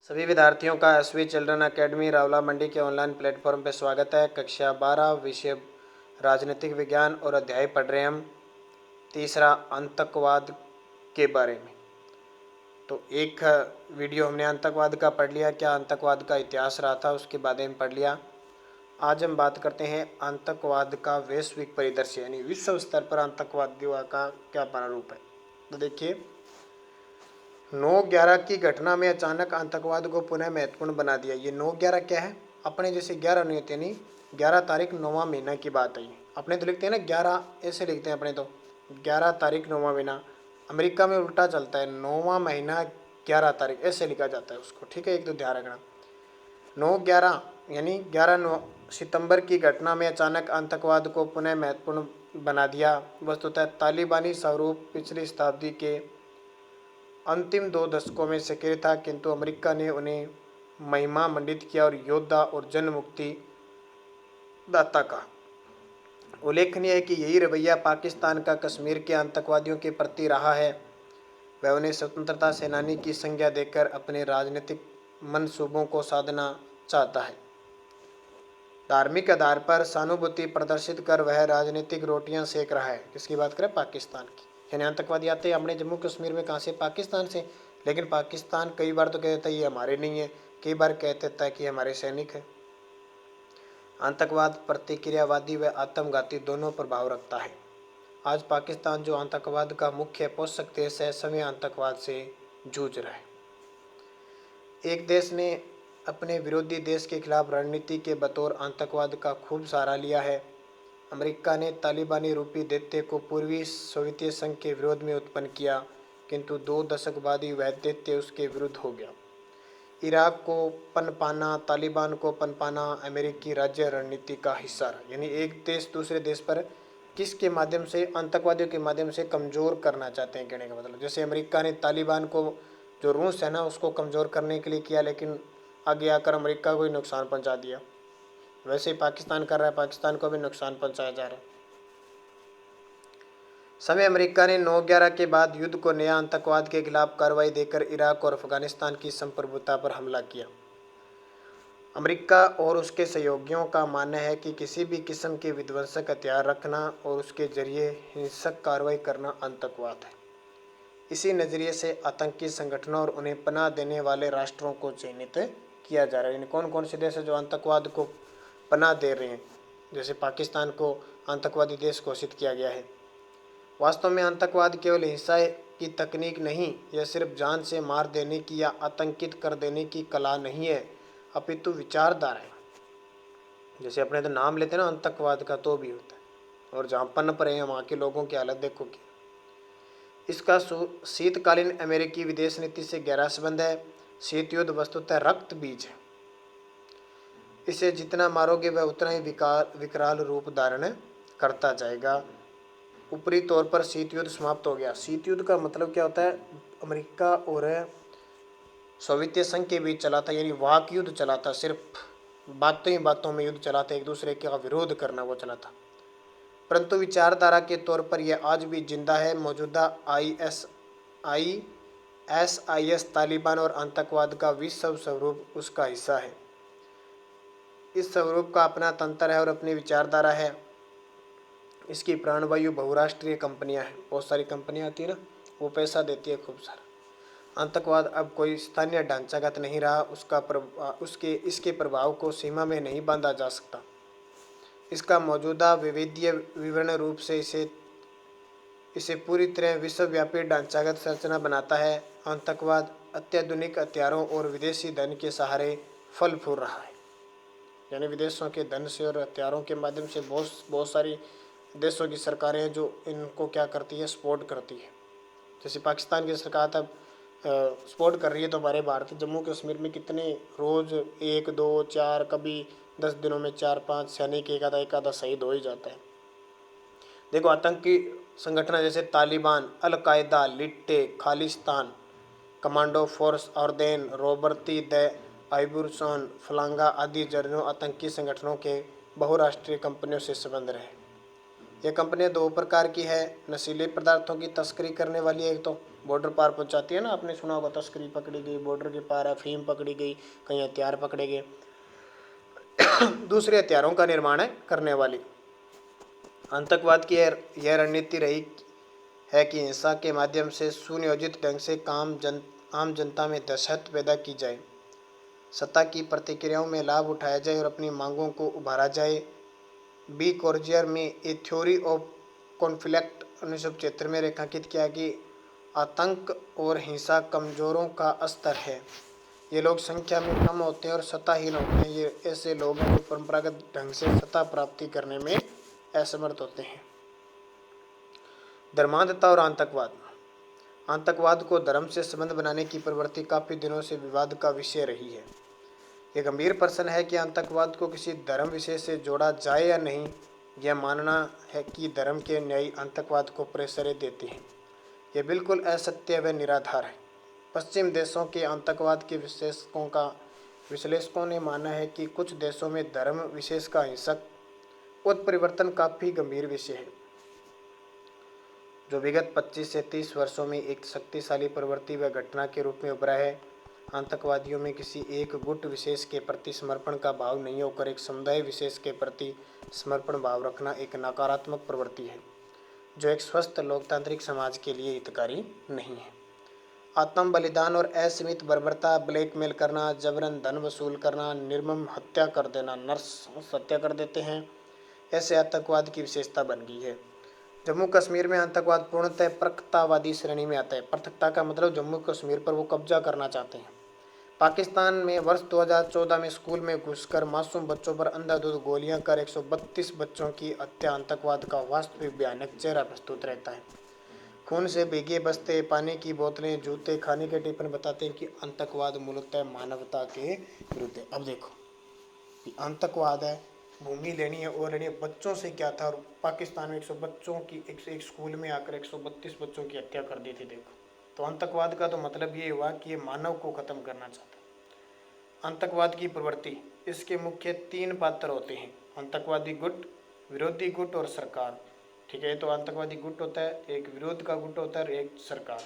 सभी विद्यार्थियों का एसवी चिल्ड्रन एकेडमी रावला मंडी के ऑनलाइन प्लेटफॉर्म पर स्वागत है। कक्षा 12 विषय राजनीतिक विज्ञान और अध्याय पढ़ रहे हैं हम तीसरा आतंकवाद के बारे में। तो एक वीडियो हमने आतंकवाद का पढ़ लिया, क्या आतंकवाद का इतिहास रहा था उसके बारे में पढ़ लिया। आज हम बात करते हैं आतंकवाद का वैश्विक परिदृश्य, यानी विश्व स्तर पर आतंकवादियों का क्या प्रारूप है। तो देखिए, 9/11 की घटना में अचानक आतंकवाद को पुनः महत्वपूर्ण बना दिया। ये 9/11 क्या है? अपने जैसे 11 नहीं होते, नहीं 11 तारीख 9वां महीना की बात है। अपने तो लिखते हैं ना 11, ऐसे लिखते हैं अपने तो 11 तारीख 9वां महीना। अमेरिका में उल्टा चलता है, 9वां महीना 11 तारीख ऐसे लिखा जाता है उसको। ठीक है, एक तो ध्यान रखना। 9/11 यानी 11 सितंबर की घटना में अचानक आतंकवाद को पुनः महत्वपूर्ण बना दिया। वस्तुतः तालिबानी स्वरूप पिछली शताब्दी के अंतिम 2 दशकों में सक्रिय था, किंतु अमेरिका ने उन्हें महिमा मंडित किया और योद्धा और जन मुक्ति दाता का। उल्लेखनीय है कि यही रवैया पाकिस्तान का कश्मीर के आतंकवादियों के प्रति रहा है। वह उन्हें स्वतंत्रता सेनानी की संज्ञा देकर अपने राजनीतिक मंसूबों को साधना चाहता है। धार्मिक आधार पर सहानुभूति प्रदर्शित कर वह राजनीतिक रोटियां सेक रहा है। किसकी बात करें? पाकिस्तान की। यानी आतंकवादी आते हैं अपने जम्मू कश्मीर में, कहाँ से? पाकिस्तान से। लेकिन पाकिस्तान कई बार तो कह देता है ये हमारे नहीं है, कई बार कह देता है कि हमारे सैनिक है। आतंकवाद प्रतिक्रियावादी व आत्मघाती दोनों प्रभाव रखता है। आज पाकिस्तान जो आतंकवाद का मुख्य पोषक देश है, सभी आतंकवाद से जूझ रहा है। एक देश ने अपने विरोधी देश के खिलाफ रणनीति के बतौर आतंकवाद का खूब सहारा लिया है। अमेरिका ने तालिबानी रूपी दैत्य को पूर्वी सोवियत संघ के विरोध में उत्पन्न किया, किंतु 2 दशक बाद ही वह दैत्य उसके विरुद्ध हो गया। इराक को पनपाना, तालिबान को पनपाना अमेरिकी राज्य रणनीति का हिस्सा रहा। यानी एक देश दूसरे देश पर किसके माध्यम से? आतंकवादियों के माध्यम से कमज़ोर करना चाहते हैं, कहने का मतलब। जैसे अमेरिका ने तालिबान को, जो रूस है ना, उसको कमज़ोर करने के लिए किया, लेकिन आगे आकर अमेरिका को ही नुकसान पहुंचा दिया। वैसे ही पाकिस्तान कर रहा है, पाकिस्तान को भी नुकसान पहुंचाया जा रहा है। समय अमेरिका ने 9/11 के बाद युद्ध को नया आतंकवाद के खिलाफ कार्रवाई देकर इराक और अफगानिस्तान की संप्रभुता पर हमला किया। अमेरिका और उसके सहयोगियों का मानना है कि किसी भी किस्म के विध्वंसक हथियार रखना और उसके जरिए हिंसक कार्रवाई करना आतंकवाद है। इसी नज़रिए से आतंकी संगठनों और उन्हें पनाह देने वाले राष्ट्रों को चिन्हित किया जा रहा है। कौन कौन से देश है जो आतंकवाद को पनाह दे रहे हैं? जैसे पाकिस्तान को आतंकवादी देश घोषित किया गया है। वास्तव में आतंकवाद केवल हिंसा की तकनीक नहीं, यह सिर्फ जान से मार देने की या आतंकित कर देने की कला नहीं है, अपितु विचारधारा है। जैसे अपने तो नाम लेते हैं ना आतंकवाद का, तो भी होता है। और जहाँ पनप रहे हैं वहाँ के लोगों की हालत देखो कि इसका शीतकालीन अमेरिकी विदेश नीति से गहरा संबंध है। शीत युद्ध वस्तुतः रक्त बीज है। इसे जितना मारोगे वह उतना ही विकराल रूप धारण करता जाएगा। ऊपरी तौर पर शीत युद्ध समाप्त हो गया। शीत युद्ध का मतलब क्या होता है? अमेरिका और सोवियत संघ के बीच चला था, यानी वाक युद्ध चला था। सिर्फ बातों ही बातों में युद्ध चला था, एक दूसरे का विरोध करना वो चला था। परंतु विचारधारा के तौर पर यह आज भी जिंदा है। मौजूदा ISIS तालिबान और आतंकवाद का विश्व स्वरूप उसका हिस्सा है। इस स्वरूप का अपना तंत्र है और अपनी विचारधारा है। इसकी प्राणवायु बहुराष्ट्रीय कंपनियां हैं, बहुत सारी कंपनियां आती है ना, वो पैसा देती है खूब सारा। आतंकवाद अब कोई स्थानीय ढांचागत नहीं रहा, इसके प्रभाव को सीमा में नहीं बांधा जा सकता। इसका मौजूदा विविधीय विवरण रूप से इसे पूरी तरह विश्वव्यापी ढांचागत संरचना बनाता है। आतंकवाद अत्याधुनिक हथियारों और विदेशी धन के सहारे फल फूल रहा है। यानी विदेशों के धन से और हथियारों के माध्यम से बहुत सारी देशों की सरकारें हैं जो इनको क्या करती है? सपोर्ट करती है। जैसे पाकिस्तान की सरकार तब सपोर्ट कर रही है, तो हमारे भारत जम्मू कश्मीर में कितने रोज़ 1, 2, 4, कभी 10 दिनों में 4-5 सैनिक एक आधा शहीद हो ही जाता है। देखो, आतंकी संगठन जैसे Taliban, al Qaeda, LTTE, Khalistan commando force, ऑर्देन, रोबर्ती the आइबुरसोन, फलांगा आदि जर्नों आतंकी संगठनों के बहुराष्ट्रीय कंपनियों से संबंध रहे। यह कंपनियां 2 प्रकार की है। नशीले पदार्थों की तस्करी करने वाली एक तो बॉर्डर पार पहुंचाती है ना, आपने सुना होगा, तस्करी पकड़ी गई, बॉर्डर के पार अफीम पकड़ी गई, कहीं हथियार पकड़े गए, दूसरे हथियारों का निर्माण करने वाली। आतंकवाद की यह रणनीति रही है कि हिंसा के माध्यम से सुनियोजित ढंग से आम जनता में दहशत पैदा की जाए, सत्ता की प्रतिक्रियाओं में लाभ उठाया जाए और अपनी मांगों को उभारा जाए। बी कॉर्जियर में ए थ्योरी ऑफ कॉन्फ्लिक्ट 1975 में रेखांकित किया कि आतंक और हिंसा कमजोरों का स्तर है। ये लोग संख्या में कम होते हैं और सत्ताहीन होते हैं। ये ऐसे लोग हैं जो परंपरागत ढंग से सत्ता प्राप्ति करने में असमर्थ होते हैं। धर्मांधता और आतंकवाद। आतंकवाद को धर्म से संबंध बनाने की प्रवृत्ति काफी दिनों से विवाद का विषय रही है। यह गंभीर प्रश्न है कि आतंकवाद को किसी धर्म विशेष से जोड़ा जाए या नहीं। यह मानना है कि धर्म के न्याय आतंकवाद को प्रेशर देते हैं, यह बिल्कुल असत्य व निराधार है। पश्चिम देशों के आतंकवाद के विश्लेषकों ने माना है कि कुछ देशों में धर्म विशेष का हिंसक उत्परिवर्तन काफी गंभीर विषय है, जो विगत 25 से 30 वर्षों में एक शक्तिशाली प्रवृत्ति व घटना के रूप में उभरा है। आतंकवादियों में किसी एक गुट विशेष के प्रति समर्पण का भाव नहीं होकर एक समुदाय विशेष के प्रति समर्पण भाव रखना एक नकारात्मक प्रवृत्ति है, जो एक स्वस्थ लोकतांत्रिक समाज के लिए हितकारी नहीं है। आत्म बलिदान और असीमित बर्बरता, ब्लैकमेल करना, जबरन धन वसूल करना, निर्मम हत्या कर देना, नर्स हत्या कर देते हैं, ऐसे आतंकवाद की विशेषता बन गई है। जम्मू कश्मीर में आतंकवाद पूर्णतः पृथकतावादी श्रेणी में आता है। पृथकता का मतलब जम्मू कश्मीर पर वो कब्जा करना चाहते हैं। पाकिस्तान में वर्ष 2014 में स्कूल में घुसकर मासूम बच्चों पर अंधाधुंध गोलियां कर 132 बच्चों की हत्या आतंकवाद का वास्तविक भयानक चेहरा प्रस्तुत रहता है। खून से भीगे बस्ते, पानी की बोतलें, जूते, खाने के टिफिन बताते हैं कि आतंकवाद मूलतः मानवता के विरुद्ध है। अब देखो, आतंकवाद है, भूमि लेनी है और लेनी है, बच्चों से क्या था। और पाकिस्तान में 100 बच्चों की एक स्कूल में आकर 132 बच्चों की हत्या कर दी थी। देखो, तो आतंकवाद का तो मतलब ये हुआ कि ये मानव को खत्म करना चाहता है। आतंकवाद की प्रवृत्ति, इसके मुख्य 3 पात्र होते हैं: आतंकवादी गुट, विरोधी गुट और सरकार। ठीक है, तो आतंकवादी गुट होता है, एक विरोध का गुट होता है और एक सरकार।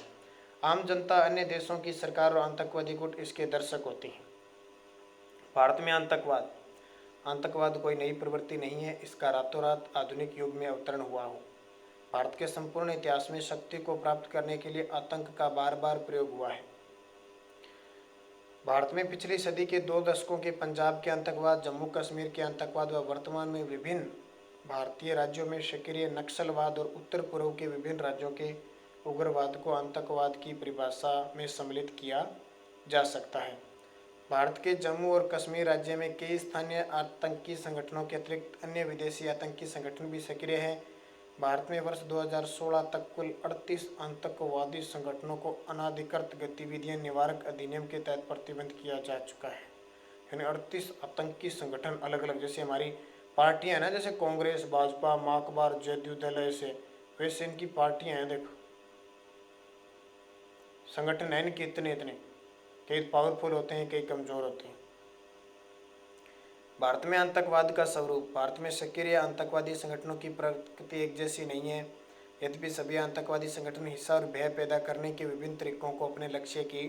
आम जनता, अन्य देशों की सरकार और आतंकवादी गुट इसके दर्शक होते हैं। भारत में आतंकवाद कोई नई प्रवृत्ति नहीं है, इसका रातों रात आधुनिक युग में अवतरण हुआ हो। भारत के संपूर्ण इतिहास में शक्ति को प्राप्त करने के लिए आतंक का बार बार प्रयोग हुआ है। भारत में पिछली सदी के 2 दशकों के पंजाब के आतंकवाद, जम्मू कश्मीर के आतंकवाद व वर्तमान में विभिन्न भारतीय राज्यों में सक्रिय नक्सलवाद और उत्तर पूर्व के विभिन्न राज्यों के उग्रवाद को आतंकवाद की परिभाषा में सम्मिलित किया जा सकता है। भारत के जम्मू और कश्मीर राज्य में कई स्थानीय आतंकी संगठनों के अतिरिक्त अन्य विदेशी आतंकी संगठन भी सक्रिय हैं। भारत में वर्ष 2016 तक कुल 38 आतंकवादी संगठनों को अनाधिकृत गतिविधियां निवारक अधिनियम के तहत प्रतिबंध किया जा चुका है। यानी 38 आतंकी संगठन अलग अलग, जैसे हमारी पार्टियां हैं ना, जैसे कांग्रेस, भाजपा, माकबार, जदयू दल, ऐसे वैसे इनकी पार्टियां हैं। देखो, संगठन है इनके इतने इतने, कई पावरफुल होते हैं, कई कमज़ोर होते हैं। भारत में आतंकवाद का स्वरूप। भारत में सक्रिय आतंकवादी संगठनों की प्रकृति एक जैसी नहीं है। यद्यपि सभी आतंकवादी संगठन हिंसा और भय पैदा करने के विभिन्न तरीकों को अपने लक्ष्य की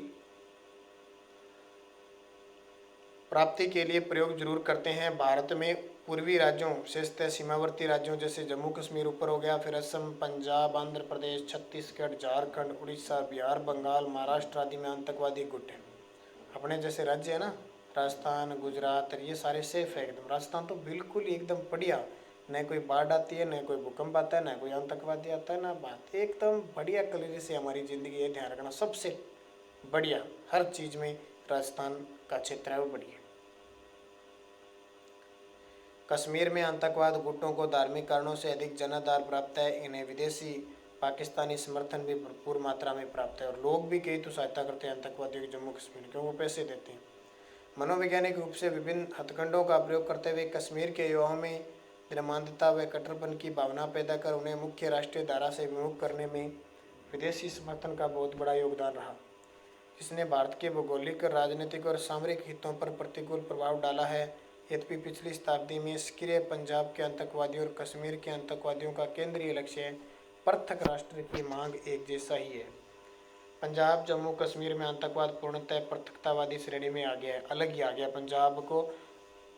प्राप्ति के लिए प्रयोग जरूर करते हैं। भारत में पूर्वी राज्यों, विशेषतः सीमावर्ती राज्यों जैसे जम्मू कश्मीर ऊपर हो गया, फिर असम, पंजाब, आंध्र प्रदेश, छत्तीसगढ़, झारखंड, उड़ीसा, बिहार, बंगाल, महाराष्ट्र आदि में आतंकवादी गुट हैं। अपने जैसे राज्य है ना, राजस्थान, गुजरात, ये सारे सेफ है एकदम। राजस्थान तो बिल्कुल एकदम बढ़िया, न कोई बाढ़ आती है, न कोई भूकंप आता है, न कोई आतंकवादी आता है, ना बात, एकदम बढ़िया कलर से हमारी ज़िंदगी है। ध्यान रखना, सबसे बढ़िया हर चीज़ में राजस्थान का क्षेत्र है वो बढ़िया। कश्मीर में आतंकवाद गुटों को धार्मिक कारणों से अधिक जनाधार प्राप्त है। इन्हें विदेशी पाकिस्तानी समर्थन भी भरपूर मात्रा में प्राप्त है और लोग भी कई तो सहायता करते हैं आतंकवादियों की जम्मू कश्मीर, क्यों वो पैसे देते हैं। मनोवैज्ञानिक रूप से विभिन्न हथकंडों का प्रयोग करते हुए कश्मीर के युवाओं में धर्मांधता व कट्टरपन की भावना पैदा कर उन्हें मुख्य राष्ट्रीय धारा से विमुख करने में विदेशी समर्थन का बहुत बड़ा योगदान रहा, जिसने भारत के भौगोलिक, राजनीतिक और सामरिक हितों पर प्रतिकूल प्रभाव डाला है। यद्यपि पिछली शताब्दी में सक्रिय पंजाब के आतंकवादियों और कश्मीर के आतंकवादियों का केंद्रीय लक्ष्य पृथक राष्ट्र की मांग एक जैसा ही है। पंजाब जम्मू कश्मीर में आतंकवाद पूर्णतः पृथकतावादी श्रेणी में आ गया है, अलग ही आ गया पंजाब को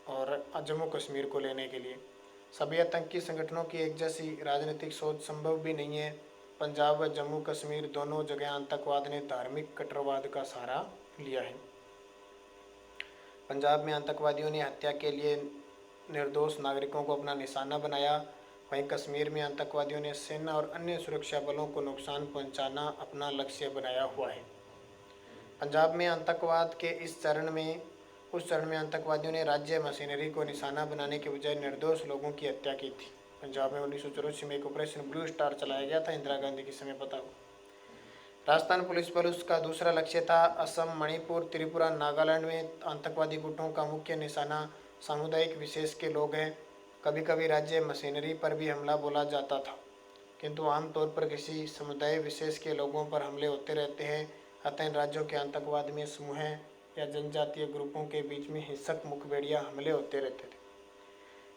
और जम्मू कश्मीर को लेने के लिए। सभी आतंकी संगठनों की एक जैसी राजनीतिक सोच संभव भी नहीं है। पंजाब व जम्मू कश्मीर दोनों जगह आतंकवाद ने धार्मिक कट्टरवाद का सहारा लिया है। पंजाब में आतंकवादियों ने हत्या के लिए निर्दोष नागरिकों को अपना निशाना बनाया, वहीं कश्मीर में आतंकवादियों ने सेना और अन्य सुरक्षा बलों को नुकसान पहुंचाना अपना लक्ष्य बनाया हुआ है। पंजाब में आतंकवाद के उस चरण में आतंकवादियों ने राज्य मशीनरी को निशाना बनाने के बजाय निर्दोष लोगों की हत्या की थी। पंजाब में 1984 में एक ऑपरेशन ब्लू स्टार चलाया गया था, इंदिरा गांधी के समय पता हो। राजस्थान पुलिस बल उसका दूसरा लक्ष्य था। असम, मणिपुर, त्रिपुरा, नागालैंड में आतंकवादी गुटों का मुख्य निशाना सामुदायिक विशेष के लोग हैं। कभी कभी राज्य मशीनरी पर भी हमला बोला जाता था, किंतु आमतौर पर किसी समुदाय विशेष के लोगों पर हमले होते रहते हैं। अतः इन राज्यों के आतंकवाद में समूह या जनजातीय ग्रुपों के बीच में हिंसक मुखबिर हमले होते रहते थे।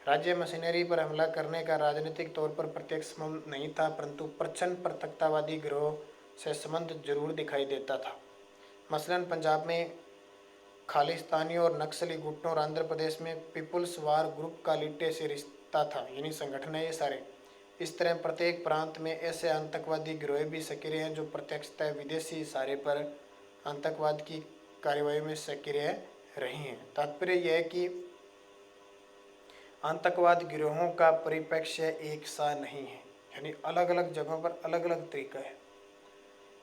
राज्य मशीनरी पर हमला करने का राजनीतिक तौर पर प्रत्यक्ष संबंध नहीं था, परंतु प्रच्छन्न पृथकतावादी गिरोह से संबंध जरूर दिखाई देता था। मसलन पंजाब में खालिस्तानी और नक्सली गुटों और आंध्र प्रदेश में पीपुल्स वार ग्रुप का लिट्टे से रिश्ता था, यानी संगठन है ये सारे। इस तरह प्रत्येक प्रांत में ऐसे आतंकवादी गिरोह भी सक्रिय हैं जो प्रत्यक्षतः विदेशी इशारे पर आतंकवाद की कार्रवाई में सक्रिय रहे हैं। तात्पर्य यह है कि आतंकवाद गिरोहों का परिप्रेक्ष्य एक सा नहीं है, यानी अलग अलग जगहों पर अलग अलग तरीका है।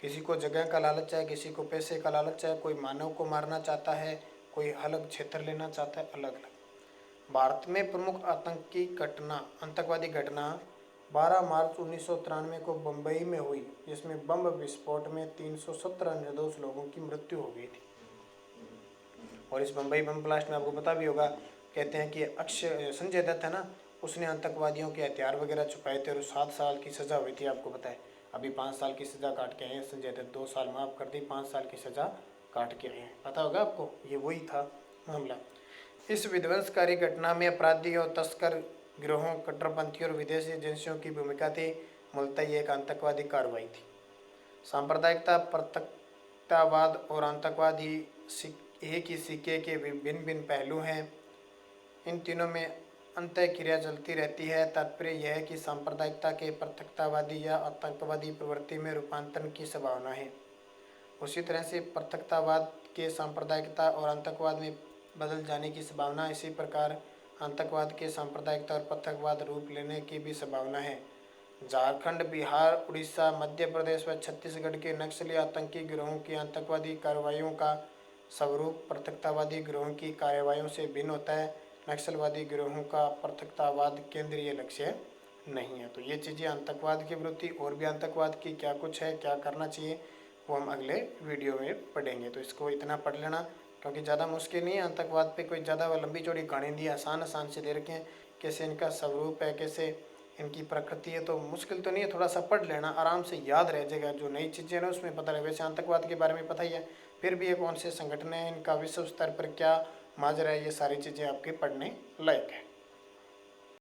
किसी को जगह का लालच है, किसी को पैसे का लालच है, कोई मानव को मारना चाहता है, कोई अलग क्षेत्र लेना चाहता है, अलग अलग। भारत में प्रमुख आतंकवादी घटना 12 मार्च 1993 को बम्बई में हुई, जिसमें बम विस्फोट में 317 निर्दोष लोगों की मृत्यु हो गई थी। और इस बम्बई बम ब्लास्ट में आपको पता भी होगा, कहते हैं कि संजय दत्त है ना, उसने आतंकवादियों के हथियार वगैरह छुपाए थे और 7 साल की सज़ा हुई थी। आपको पता है अभी 5 साल की सज़ा काट के आए हैं संजय दत्त, 2 साल माफ़ कर दी, 5 साल की सज़ा काट के आए हैं। पता होगा आपको, ये वही था मामला। इस विध्वंसकारी घटना में अपराधी और तस्कर गिरोहों, कट्टरपंथी और विदेशी एजेंसियों की भूमिका थी। मूलतः ये एक आतंकवादी कार्रवाई थी। सांप्रदायिकता, पृथकतावाद और आतंकवाद एक ही सिक्के के भिन्न भिन्न पहलू हैं। इन तीनों में अंतःक्रिया चलती रहती है। तात्पर्य यह है कि सांप्रदायिकता के पृथकतावादी या आतंकवादी प्रवृत्ति में रूपांतरण की संभावना है, उसी तरह से पृथकतावाद के सांप्रदायिकता और आतंकवाद में बदल जाने की संभावना। इसी प्रकार आतंकवाद के सांप्रदायिकता और पृथकवाद रूप लेने की भी संभावना है। झारखंड, बिहार, उड़ीसा, मध्य प्रदेश व छत्तीसगढ़ के नक्सली आतंकी गिरोहों की आतंकवादी कार्रवाइयों का स्वरूप पृथकतावादी गिरोहों की कार्रवाइयों से भिन्न होता है। नक्सलवादी गिरोहों का पृथकतावाद केंद्रीय लक्ष्य नहीं है। तो ये चीज़ें आतंकवाद की वृत्ति, और भी आतंकवाद की क्या कुछ है, क्या करना चाहिए, वो हम अगले वीडियो में पढ़ेंगे। तो इसको इतना पढ़ लेना, क्योंकि ज़्यादा मुश्किल नहीं है। आतंकवाद पे कोई ज़्यादा लंबी चौड़ी कहानी दी, आसान आसान से दे रखे हैं, कैसे इनका स्वरूप है, कैसे इनकी प्रकृति है। तो मुश्किल तो नहीं है, थोड़ा सा पढ़ लेना, आराम से याद रह जाएगा। जो नई चीज़ें ना उसमें पता लगे। वैसे आतंकवाद के बारे में पता ही है, फिर भी ये कौन से संगठन है, इनका विश्व स्तर पर क्या माजरा है, ये सारी चीज़ें आपके पढ़ने लायक है।